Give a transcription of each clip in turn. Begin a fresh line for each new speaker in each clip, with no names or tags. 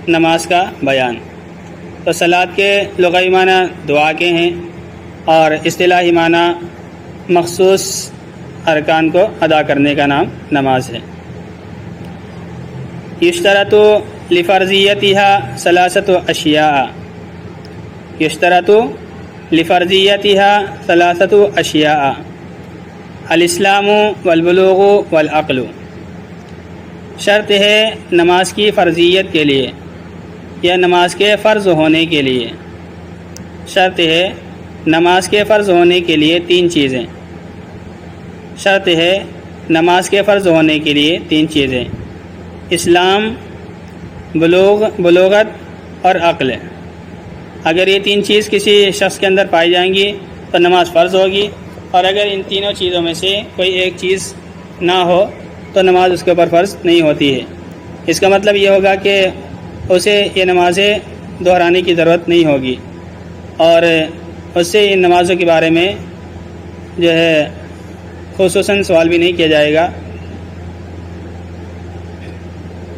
نماز کا بیان۔ تو صلاۃ کے لغوی معنی دعا کے ہیں اور اصطلاحی معنی مخصوص ارکان کو ادا کرنے کا نام نماز ہے۔ یشترط لفرضیتها ثلاثۃ اشیاء، یشترط لفرضیتها ثلاثۃ اشیاء، الاسلام والبلوغ والعقل۔ شرط ہے نماز کی فرضیت کے لیے یا نماز کے فرض ہونے کے لیے، شرط ہے نماز کے فرض ہونے کے لیے تین چیزیں، شرط ہے نماز کے فرض ہونے کے لیے تین چیزیں، اسلام، بلوغت اور عقل۔ اگر یہ تین چیز کسی شخص کے اندر پائی جائیں گی تو نماز فرض ہوگی، اور اگر ان تینوں چیزوں میں سے کوئی ایک چیز نہ ہو تو نماز اس کے اوپر فرض نہیں ہوتی ہے۔ اس کا مطلب یہ ہوگا کہ اسے یہ نمازیں دہرانے کی ضرورت نہیں ہوگی، اور اس سے ان نمازوں کے بارے میں جو ہے خصوصاً سوال بھی نہیں کیا جائے گا۔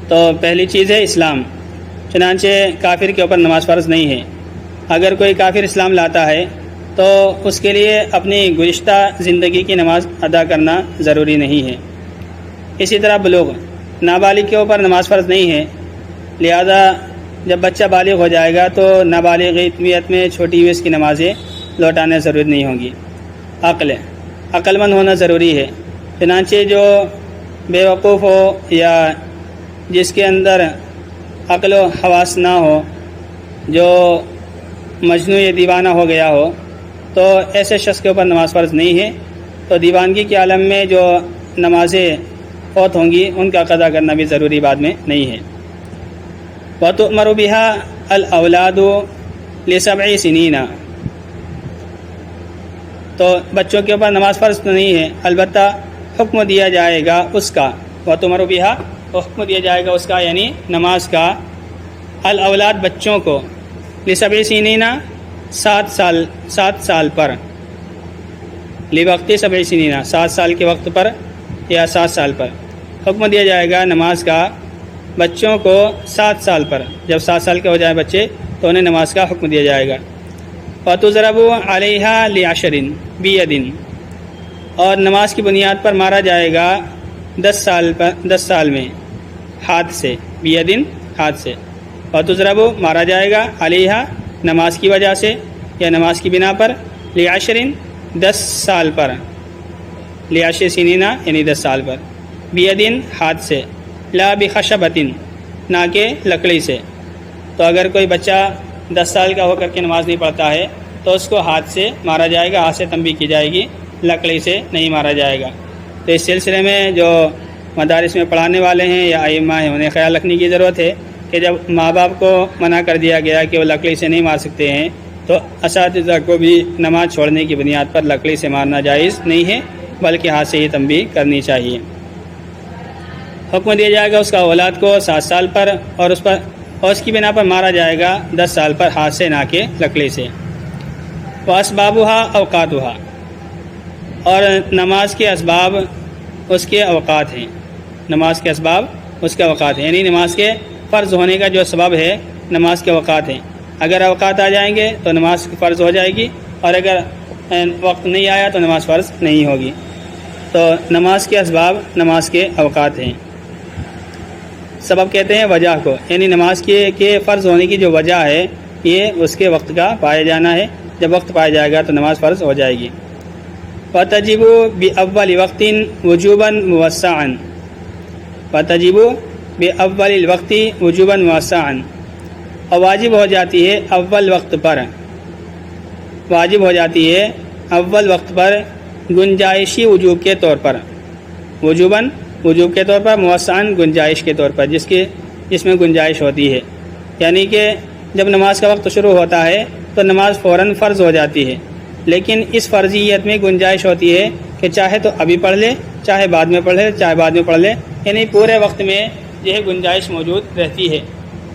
تو پہلی چیز ہے اسلام، چنانچہ کافر کے اوپر نماز فرض نہیں ہے۔ اگر کوئی کافر اسلام لاتا ہے تو اس کے لیے اپنی گزشتہ زندگی کی نماز ادا کرنا ضروری نہیں ہے۔ اسی طرح بلوغ، نابالغ کے اوپر نماز فرض نہیں ہے، لہذا جب بچہ بالغ ہو جائے گا تو نابالغیت میں چھوٹی ہوئی اس کی نمازیں لوٹانے ضروری نہیں ہوں گی۔ عقل مند ہونا ضروری ہے، چنانچہ جو بے وقوف ہو یا جس کے اندر عقل و حواس نہ ہو، جو مجنون یا دیوانہ ہو گیا ہو، تو ایسے شخص کے اوپر نماز فرض نہیں ہے۔ تو دیوانگی کے عالم میں جو نمازیں فوت ہوں گی ان کا قضا کرنا بھی ضروری بات میں نہیں ہے۔ وَتُؤْمَرُ بِهَا الْأَوْلَادُ لِسَبْعِ سِنِينَ، تو بچوں کے اوپر نماز فرض تو نہیں ہے، البتہ حکم دیا جائے گا اس کا، وَتُؤْمَرُ بِهَا حکم دیا جائے گا اس کا، یعنی نماز کا، الاولاد بچوں کو، لِسَبْعِ سِنِينَ 7 سال پر، لِوَقْتِ 7 سنین 7 سال کے وقت پر یا 7 سال پر حکم دیا جائے گا نماز کا بچوں کو 7 سال پر۔ جب 7 سال کے ہو جائے بچے تو انہیں نماز کا حکم دیا جائے گا۔ وَتُضْرَبُ عَلَيْهَا لِعَشْرٍ بِيَدٍ، اور نماز کی بنیاد پر مارا جائے گا 10 سال میں ہاتھ سے، بیدن ہاتھ سے۔ وَتُضْرَبُ مارا جائے گا علیہا نماز کی وجہ سے یا نماز کی بنا پر، لِعَشْرٍ 10 سال پر، لِعَشْرِ سِنِينَ یعنی 10 سال پر، بیدن ہاتھ سے، لا بِخَشَبَةٍ نہ کہ لکڑی سے۔ تو اگر کوئی بچہ 10 سال کا ہو کر کے نماز نہیں پڑھتا ہے تو اس کو ہاتھ سے مارا جائے گا، ہاتھ سے تنبیہ کی جائے گی، لکڑی سے نہیں مارا جائے گا۔ تو اس سلسلے میں جو مدارس میں پڑھانے والے ہیں یا ائمہ ہیں انہیں خیال رکھنے کی ضرورت ہے کہ جب ماں باپ کو منع کر دیا گیا کہ وہ لکڑی سے نہیں مار سکتے ہیں تو اساتذہ کو بھی نماز چھوڑنے کی بنیاد پر لکڑی سے مارنا جائز نہیں ہے، بلکہ ہاتھ سے ہی تنبیہ کرنی چاہیے۔ حکم دیا جائے گا اس کا اولاد کو 7 سال پر، اور اس کی بنا پر مارا جائے گا 10 سال پر، ہاتھ سے نہ کہ لکڑی سے۔ وَأَسْبَابُهَا أَوْقَاتُهَا، اور نماز کے اسباب اس کے اوقات ہیں، نماز کے اسباب اس کے اوقات ہیں، یعنی نماز کے فرض ہونے کا جو سبب ہے نماز کے اوقات ہیں۔ اگر اوقات آ جائیں گے تو نماز فرض ہو جائے گی، اور اگر وقت نہیں آیا تو نماز فرض نہیں ہوگی۔ تو نماز کے اسباب نماز کے اوقات ہیں۔ سبب کہتے ہیں وجہ کو، یعنی نماز کے فرض ہونے کی جو وجہ ہے یہ اس کے وقت کا پایا جانا ہے، جب وقت پایا جائے گا تو نماز فرض ہو جائے گی۔ وَتَجِبُ بِأَوَّلِ وَقْتٍ وُجُوبًا مُوَسَّعًا، وَتَجِبُ بِأَوَّلِ الْوَقْتِ وُجُوبًا مُوَسَّعًا، اور واجب ہو جاتی ہے اول وقت پر، واجب ہو جاتی ہے اول وقت پر گنجائشی وجوب کے طور پر، وجوباً وجوب کے طور پر، موسعاً گنجائش کے طور پر، جس میں گنجائش ہوتی ہے۔ یعنی کہ جب نماز کا وقت شروع ہوتا ہے تو نماز فوراً فرض ہو جاتی ہے، لیکن اس فرضیت میں گنجائش ہوتی ہے کہ چاہے تو ابھی پڑھ لے، چاہے بعد میں پڑھ لے، چاہے بعد میں پڑھ لے، یعنی پورے وقت میں یہ گنجائش موجود رہتی ہے۔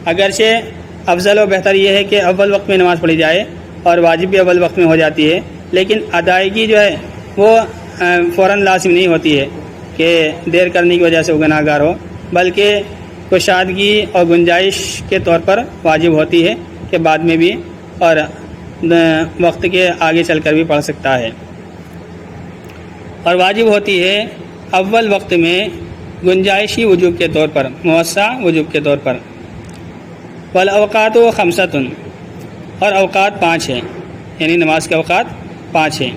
اگرچہ افضل و بہتر یہ ہے کہ اول وقت میں نماز پڑھی جائے اور واجب بھی اول وقت میں ہو جاتی ہے، لیکن ادائیگی جو ہے وہ فوراً لازم نہیں ہوتی ہے کہ دیر کرنے کی وجہ سے وہ گناہگار ہو، بلکہ کشادگی اور گنجائش کے طور پر واجب ہوتی ہے کہ بعد میں بھی اور وقت کے آگے چل کر بھی پڑھ سکتا ہے، اور واجب ہوتی ہے اول وقت میں گنجائشی وجوب کے طور پر، موسع وجوب کے طور پر۔ والاوقات خمسۃ، اور اوقات 5 ہیں، یعنی نماز کے اوقات 5 ہیں۔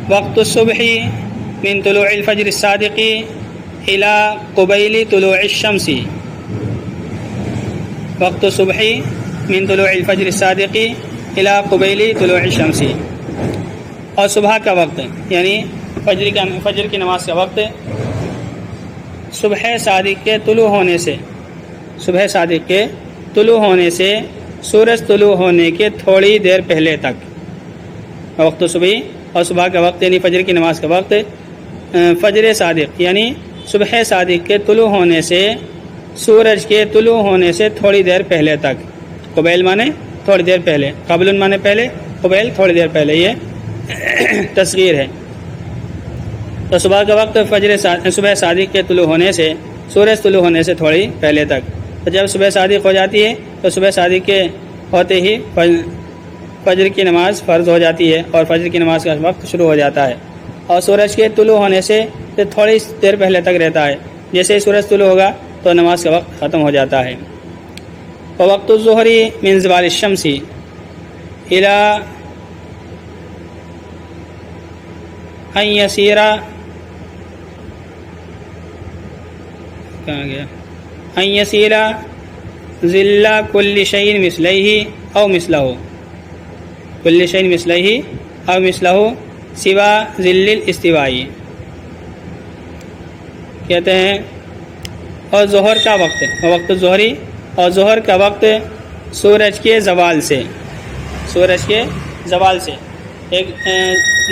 وقت الصبح من طلوع الفجر الصادق الى قبیل طلوع الشمس، وقت الصبح من طلوع الفجر الصادق الى قبیل طلوع الشمس، اور صبح کا وقت یعنی فجر کی نماز کا وقت صبح صادق کے طلوع ہونے سے، صبح صادق کے طلوع ہونے سے سورج طلوع ہونے کے تھوڑی دیر پہلے تک۔ وقت صبح، اور صبح کا وقت یعنی فجر کی نماز کا وقت فجر صادق یعنی صبح صادق کے طلوع ہونے سے سورج کے طلوع ہونے سے تھوڑی دیر پہلے تک۔ قبیل مانے تھوڑی دیر پہلے، قبل مانے پہلے، قبیل تھوڑی دیر پہلے، یہ تصغیر ہے۔ تو صبح کا وقت صبح صادق کے طلوع ہونے سے سورج طلوع ہونے سے تھوڑی پہلے تک۔ تو جب صبح صادق ہو جاتی ہے تو صبح صادق کے ہوتے ہی فجر کی نماز فرض ہو جاتی ہے اور فجر کی نماز کا وقت شروع ہو جاتا ہے، اور سورج کے طلوع ہونے سے تھوڑی دیر پہلے تک رہتا ہے۔ جیسے ہی سورج طلوع ہوگا تو نماز کا وقت ختم ہو جاتا ہے۔ وقت الظہر من زوال الشمس الى ان يسير، کہاں گیا، ان يسير ظل كل شيء مثليه او مثله، كل شيء مثليه او مثله سوا ظل الاستواء، کہتے ہیں۔ اور ظہر کا وقت، وقت ظہری، اور ظہر کا وقت سورج کے زوال سے، سورج کے زوال سے۔ ایک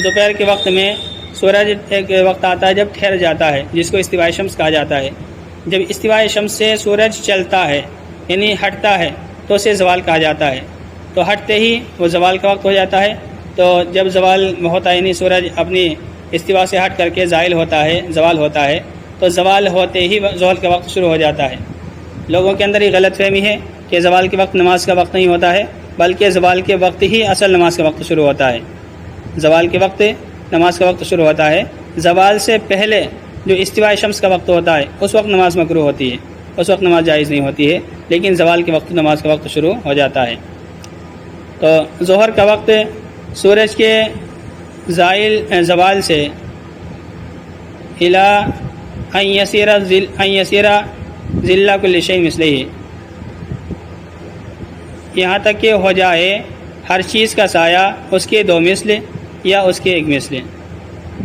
دوپہر کے وقت میں سورج ایک وقت آتا ہے جب ٹھہر جاتا ہے، جس کو استواء شمس کہا جاتا ہے۔ جب استواء شمس سے سورج چلتا ہے یعنی ہٹتا ہے تو اسے زوال کہا جاتا ہے، تو ہٹتے ہی وہ زوال کا وقت ہو جاتا ہے۔ تو جب زوال ہوتا ہے یعنی سورج اپنی استوا سے ہٹ کر کے زائل ہوتا ہے، زوال ہوتا ہے، تو زوال ہوتے ہی زوال کا وقت شروع ہو جاتا ہے۔ لوگوں کے اندر یہ غلط فہمی ہے کہ زوال کے وقت نماز کا وقت نہیں ہوتا ہے، بلکہ زوال کے وقت ہی اصل نماز کا وقت شروع ہوتا ہے۔ زوال کے وقت نماز کا وقت شروع ہوتا ہے۔ زوال سے پہلے جو استواء شمس کا وقت ہوتا ہے اس وقت نماز مکروہ ہوتی ہے، اس وقت نماز جائز نہیں ہوتی ہے، لیکن زوال کے وقت نماز کا وقت شروع ہو جاتا ہے۔ تو ظہر کا وقت سورج کے زوال سے الى ان يسير ظل كل شيء مثله، یہاں تک کہ ہو جائے ہر چیز کا سایہ اس کے 2 مثل یا اس کے 1 مثل،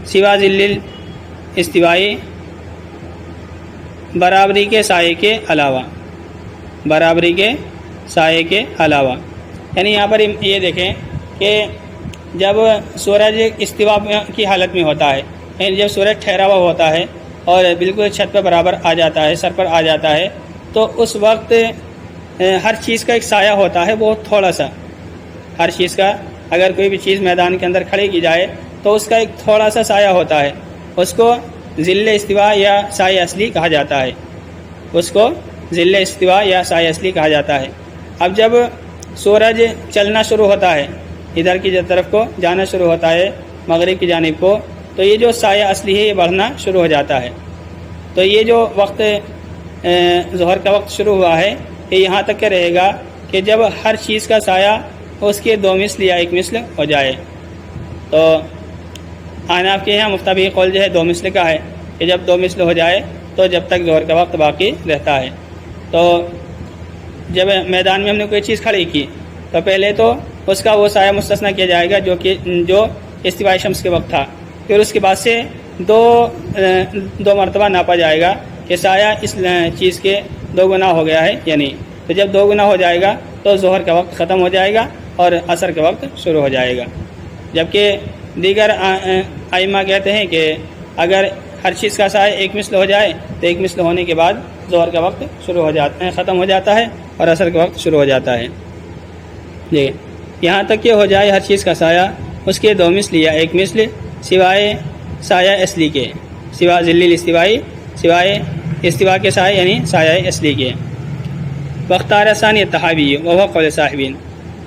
سوا ظل الاستواء، برابری کے سائے کے علاوہ، برابری کے سائے کے علاوہ۔ یعنی یہاں پر یہ دیکھیں کہ جب سورج استوا کی حالت میں ہوتا ہے، یعنی جب سورج ٹھہرا ہوا ہوتا ہے اور بالکل چھت پر برابر آ جاتا ہے، سر پر آ جاتا ہے، تو اس وقت ہر چیز کا ایک سایہ ہوتا ہے، بہت تھوڑا سا۔ ہر چیز کا، اگر کوئی بھی چیز میدان کے اندر کھڑی کی جائے تو اس کا ایک تھوڑا سا سایہ ہوتا ہے، اس کو ظل استوا یا سایہ اصلی کہا جاتا ہے، اس کو ظل استوا یا سایہ اصلی کہا جاتا ہے۔ اب جب سورج چلنا شروع ہوتا ہے، ادھر کی طرف کو جانا شروع ہوتا ہے، مغرب کی جانب کو، تو یہ جو سایہ اصلی ہے یہ بڑھنا شروع ہو جاتا ہے۔ تو یہ جو وقت ظہر کا وقت شروع ہوا ہے یہ یہاں تک کہ رہے گا کہ جب ہر چیز کا سایہ اس کے 2 مثل یا 1 مثل ہو جائے۔ تو احناف کے یہاں مفتبی قول جو ہے 2 مثل کا ہے کہ جب 2 مثل ہو جائے تو جب تک ظہر کا وقت باقی رہتا ہے۔ تو جب میدان میں ہم نے کوئی چیز کھڑی کی تو پہلے تو اس کا وہ سایہ مستثنیٰ کیا جائے گا جو استواء شمس کے وقت تھا، پھر اس کے بعد سے دو مرتبہ ناپا جائے گا کہ سایہ اس چیز کے 2 گنا ہو گیا ہے یا نہیں۔ تو جب 2 گنا ہو جائے گا تو ظہر کا وقت ختم ہو جائے گا اور عصر کا وقت شروع ہو جائے گا۔ جبکہ دیگر ائمہ کہتے ہیں کہ اگر ہر چیز کا سایہ 1 مثل ہو جائے تو 1 مثل ہونے کے بعد ظہر کا وقت شروع ہو جاتا ہے، ختم ہو جاتا ہے اور عصر کا وقت شروع ہو جاتا ہے۔ جی، یہاں تک کہ ہو جائے ہر چیز کا سایہ اس کے 2 مثل یا 1 مثل سوائے سایہ اصلی کے، سوا ظل الاستواء، سوائے استوا کے سائے یعنی سایہ اصلی کے. واختار ثانی الطحاوی وهو قول صاحبین،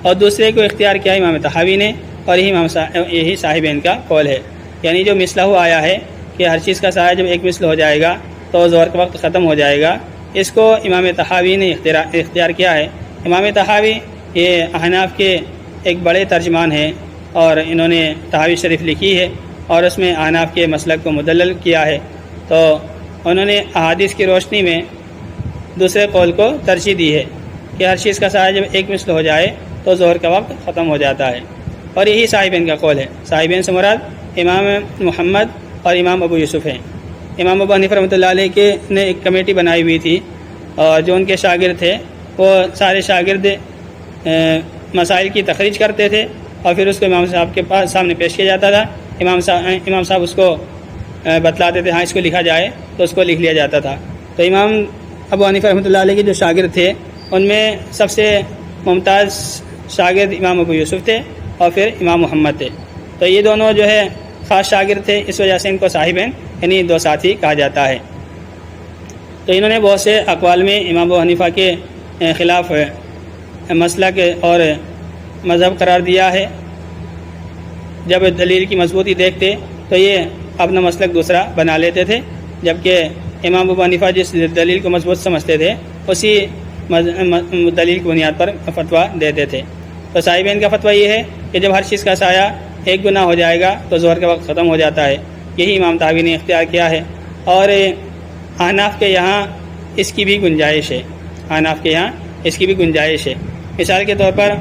اور دوسرے کو اختیار کیا امام طحاوی نے، اور یہی صاحبین کا قول ہے. یعنی جو مثلہ آیا ہے کہ ہر چیز کا سایہ جب ایک مثل ہو جائے گا تو ظہر کا وقت ختم ہو جائے گا، اس کو امام طحاوی نے اختیار کیا ہے. امام طحاوی یہ احناف کے ایک بڑے ترجمان ہیں، اور انہوں نے طحاوی شریف لکھی ہے اور اس میں احناف کے مسلک کو مدلل کیا ہے. تو انہوں نے احادیث کی روشنی میں دوسرے قول کو ترجیح دی ہے کہ ہر چیز کا سایہ جب ایک مثل ہو جائے تو ظہر کا وقت ختم ہو جاتا ہے، اور یہی صاحبین کا قول ہے. صاحبین سے مراد امام محمد اور امام ابو یوسف ہیں. امام ابو حنیفہ رحمۃ اللہ علیہ نے ایک کمیٹی بنائی ہوئی تھی، اور جو ان کے شاگرد تھے وہ سارے شاگرد مسائل کی تخریج کرتے تھے، اور پھر اس کو امام صاحب کے پاس سامنے پیش کیا جاتا تھا. امام صاحب اس کو بتلاتے تھے، ہاں اس کو لکھا جائے، تو اس کو لکھ لیا جاتا تھا. تو امام ابو حنیفہ رحمۃ اللہ علیہ کے جو شاگرد تھے ان میں سب سے ممتاز شاگرد امام ابو یوسف تھے، اور پھر امام محمد تھے. تو یہ دونوں جو ہے خاص شاگرد تھے، اس وجہ سے ان کو صاحبین یعنی دو ساتھی کہا جاتا ہے. تو انہوں نے بہت سے اقوال میں امام ابو حنیفہ کے خلاف مسلک اور مذہب قرار دیا ہے. جب دلیل کی مضبوطی دیکھتے تو یہ اپنا مسلک دوسرا بنا لیتے تھے، جبکہ امام ابو حنیفہ جس دلیل کو مضبوط سمجھتے تھے اسی دلیل کی بنیاد پر فتویٰ دیتے تھے. تو صاحبین کا فتویٰ یہ ہے کہ جب ہر چیز کا سایہ ایک گنا ہو جائے گا تو ظہر کا وقت ختم ہو جاتا ہے. یہی امام طحاوی نے اختیار کیا ہے، اور احناف کے یہاں اس کی بھی گنجائش ہے. احناف کے یہاں اس کی بھی گنجائش ہے. مثال کے طور پر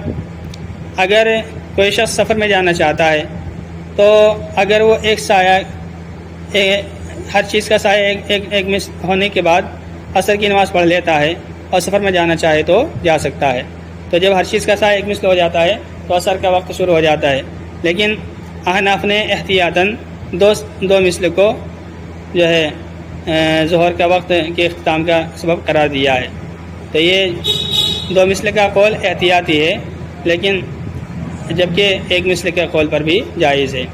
اگر کوئی شخص سفر میں جانا چاہتا ہے تو اگر وہ ایک سایہ ہر چیز کا سایہ ایک مثل ہونے کے بعد عصر کی نماز پڑھ لیتا ہے اور سفر میں جانا چاہے تو جا سکتا ہے. تو جب ہر چیز کا سایہ ایک مثل ہو جاتا ہے تو عصر کا وقت شروع ہو جاتا ہے. لیکن احناف نے احتیاطاً دو مثل کو جو ہے ظہر کا وقت کے اختتام کا سبب قرار دیا ہے. تو یہ دو مثل کا قول احتیاطی ہے، لیکن جبکہ ایک مثل کے قول پر بھی جائز ہے.